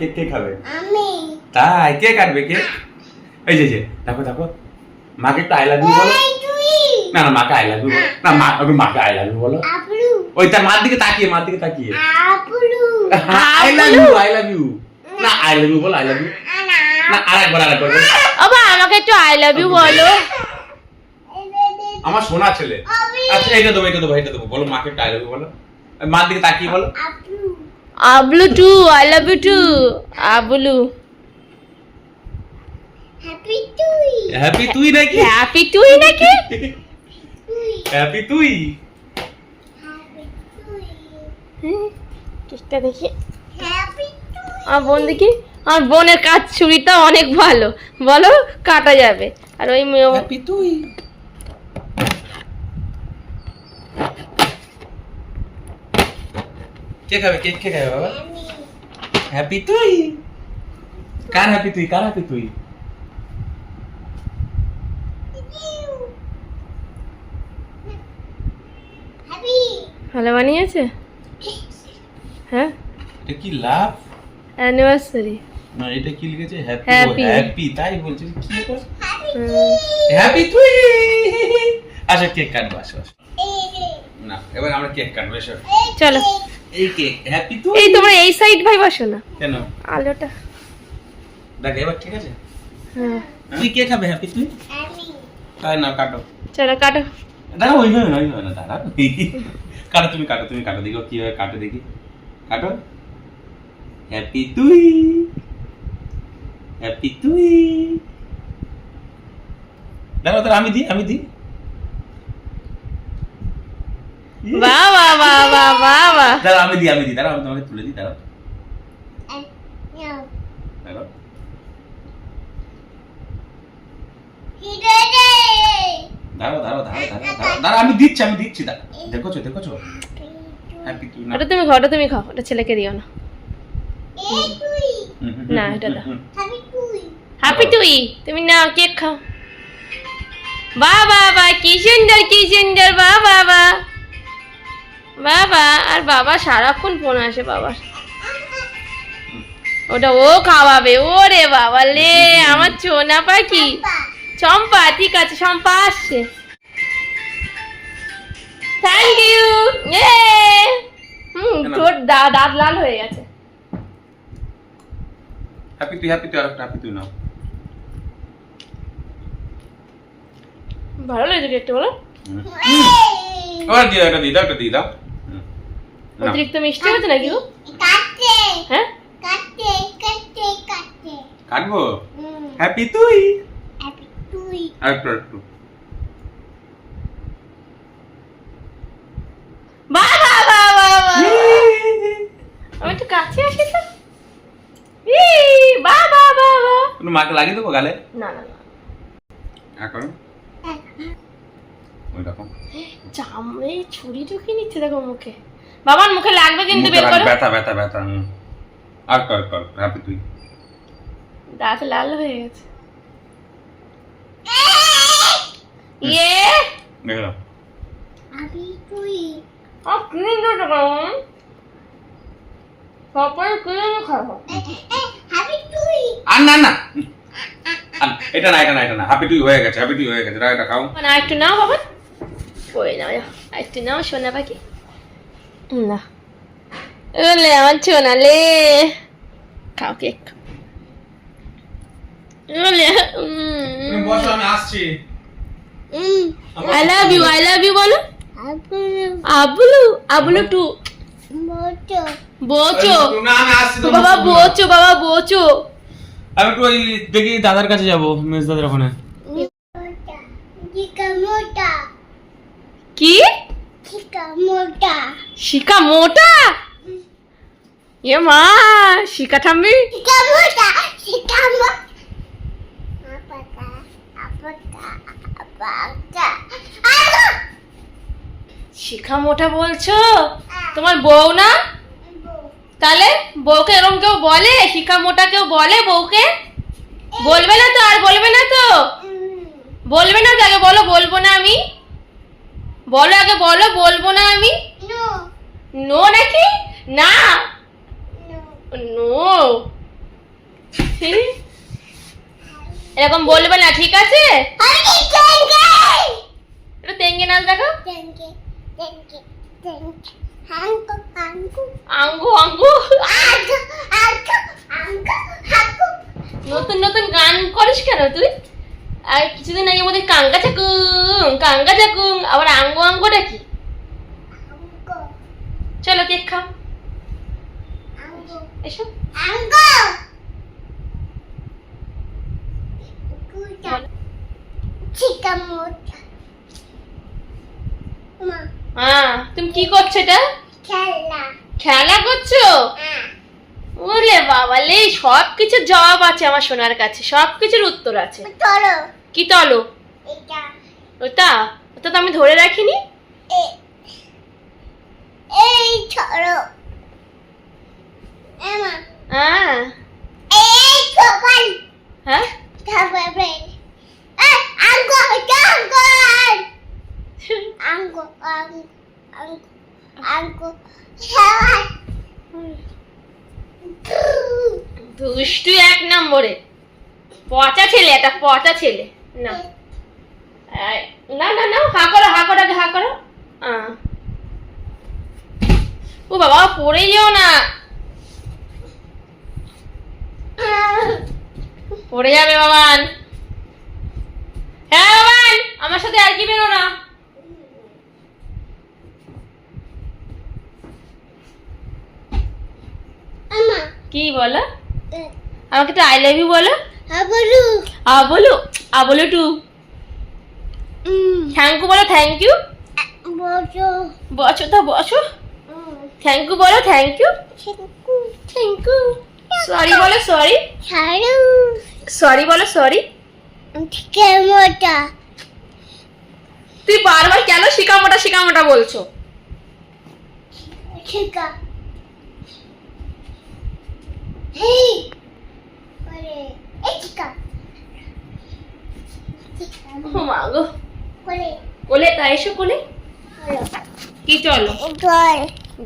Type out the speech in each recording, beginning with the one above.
Cake কে খাবে? আমি। তাই কে কাটবে কেক? এই যে দেখো দেখো, মাকে একটু আই লাভ ইউ বলো। না না, মাকে আই লাভ ইউ বলো না, মাকে আই লাভ ইউ বলো। ওই তার মার দিকে তাকিয়ে, আই লাভ ইউ না, আই লাভ ইউ বলো, আই লাভ ইউ না, আরেকবার বাবা আমাকে একটু আই লাভ ইউ বলো। আমার সোনা ছেলে। আচ্ছা এটা দেবো বলো, মাকে একটু আই লাভ ইউ বলো, মার দিকে তাকিয়ে বলো। Ablu too, I love you too Ablu. Happy তুই নাকি? হ্যাপি তুই নাকি? হ্যাপি তুই। কেকটা দেখি, আমার বোন দেখি, আমার বোনের কাজ ছুরিটা অনেক ভালো, বলো কাটা যাবে। আর ওই হ্যাপি তুই। কে খাবে কেক? কে খাবে বাবা? হ্যাপি তুই। কার হ্যাপি তুই? ভালো বানিয়েছে? হ্যাঁ, এটা কি লাভ? অ্যানিভার্সারি। না এটা কি লিখেছে? Happy. হ্যাপি তাই বলছিস কি করে? হ্যাপি তুই। আচ্ছা কেক কাটবো, আসো। না এবার আমরা কেক কাটবো, এসো। চলো এই কেক হ্যাপি তুই। এই তোমরা এই সাইড ভাই বসো না, কেন? আলোটা। দেখ এবার ঠিক আছে। হ্যাঁ তুই কে খাবে হ্যাপি তুই? তাই না, কাটো। চলো কাটো। দাঁড়া, ওইভাবে না, দাঁড়া। কাটো তুমি কাটো দেখো কিভাবে কাটো দেখি। কাটো। হ্যাপি তুই। দাঁড়া আমি দিই। বাহ বাহ বাহ বাহ বাহ বাহ। দাঁড়া আমি দিই, দাঁড়া আমি তোমাকে তুলে দিই, দাঁড়া। দাঁড়া আমি দিচ্ছি দাঁড়া। দেখোছো হ্যাপি তুই না। ওটা তুমি খাও, ওটা ছেলেকে দিও না। না এটা দাও। হ্যাপি তুই, তুমি নাও কেক খাও। বাহ বাহ বাহ, কি সুন্দর বাহ বাহ বাহ বাবা। আর বাবা সারাক্ষণ ফোন আসে বাবার, ওটা ও খাওয়াবে। ওরে বাবা লে, আমার চোনা পাখি চম্পা। ঠিক আছে, চম্পা আসছে। Thank you. তোর দাঁত লাল হয়ে গেছে। হ্যাপি তুই আরেকটা হ্যাপি তুই নাও। ভালো লেগেছে কেকটা, বলো? ওটা দিয়ে দাও। অতিরিক্ত মিষ্টি হয়েছে নাকি গো? হ্যাঁ কাটবো। হ্যাপি তুই। আরেকটু। বাহ বাহ বাহ বাহ বাহ। আমি একটু কাছে আসি তো। বাহ বাহ বাহ বাহ। কোনো মাকে লাগিয়ে দেবো গালে? না এখন ওই রকম চামড়ে ছুরি ঢুকিয়ে নিচ্ছে দেখো মুখে। বাবার মুখে লাগবে কিন্তু, বের করো। ব্যথা। আর কর হ্যাপি তুই। দাঁত লাল হয়ে গেছে। ইয়ে দেখো ক্লিন করতে পারো। সবাই ক্লিন খাবো। আর না এটা না হ্যাপি তুই হয়ে গেছে। এটা খাও না, একটু নাও বাবা, ওই নাও, একটু নাও সোনা পাখি। না ওলে আমার সোনা লে, খাও কেক। ওলে তুমি বসো, আমি আসছি। আই লাভ ইউ বলো। আবলু টু। বোচো না আমি আসছি তো। বাবা, বোচো। আমি একটু ওই দেখি দাদার কাছে যাবো, মেজ দাদার ওখানে। কি শিকা মোটা? এ মা, শিকা ঠাম্মি। শিখা মোটা বলছো? তোমার বউ না? তাহলে বউকে এরকম কেউ বলে? শিখা মোটা কেউ বলে বউকে? বলবে না তো? আর বলবে না তো? বলবে না তো? আগে বলো বলবো না আমি। বলো আগে, বলো বলবো না আমি। নো নাকি? না নো। এরকম বলবে না, ঠিক আছে? এটা তেঙ্গে নাচ দেখো। আঙ্গু আঙ্গু। নতুন নতুন গান করিস কেন তুই? আর কিছুদিন আগে বোধহয় কাঙ্গা চাকুং, আবার আঙ্গু আঙ্গুটা কি? চলো কেক খাও, এসো। হ্যাঁ, তুমি কি করছো এটা? খেলা করছো? ওলে বাবালে, সবকিছুর জবাব আছে আমার সোনার কাছে, সবকিছুর উত্তর আছে। কি তলো? ওটা ওটা তো আমি ধরে রাখিনি। হ্যাঁ হ্যাঁ, দুষ্টু এক নম্বরে, পচা ছেলে, এটা পচা ছেলে। না না না না, হা করো, হা করো, আগে হা করো। ও বাবা, পড়ে যেও না, পড়ে যাবে বাবান। হ্যাঁ বাবান, আমার সাথে আর কি বেরো না। কি বলো? আমাকে তো আই লাভ ইউ বলো। বলো বলো টু। থ্যাংক ইউ বলো, থ্যাংক ইউ। বসো তো বসো। থ্যাংক ইউ বলো, thank you. Thank you. Sorry বলো, সরি। সরি বলো, সরি। তুই বারবার কেন শিকামোটা বলছো? ও মা গো, কোলে তা এসো, কোলে। কি চলো?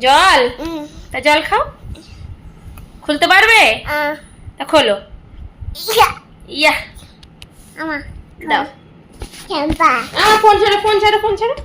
জল? তা জল খাও। খুলতে পারবে? তা খোলো। ইয়া দাও। ফোন ছাড়ো, ফোন ছাড়ো, ফোন ছাড়ো।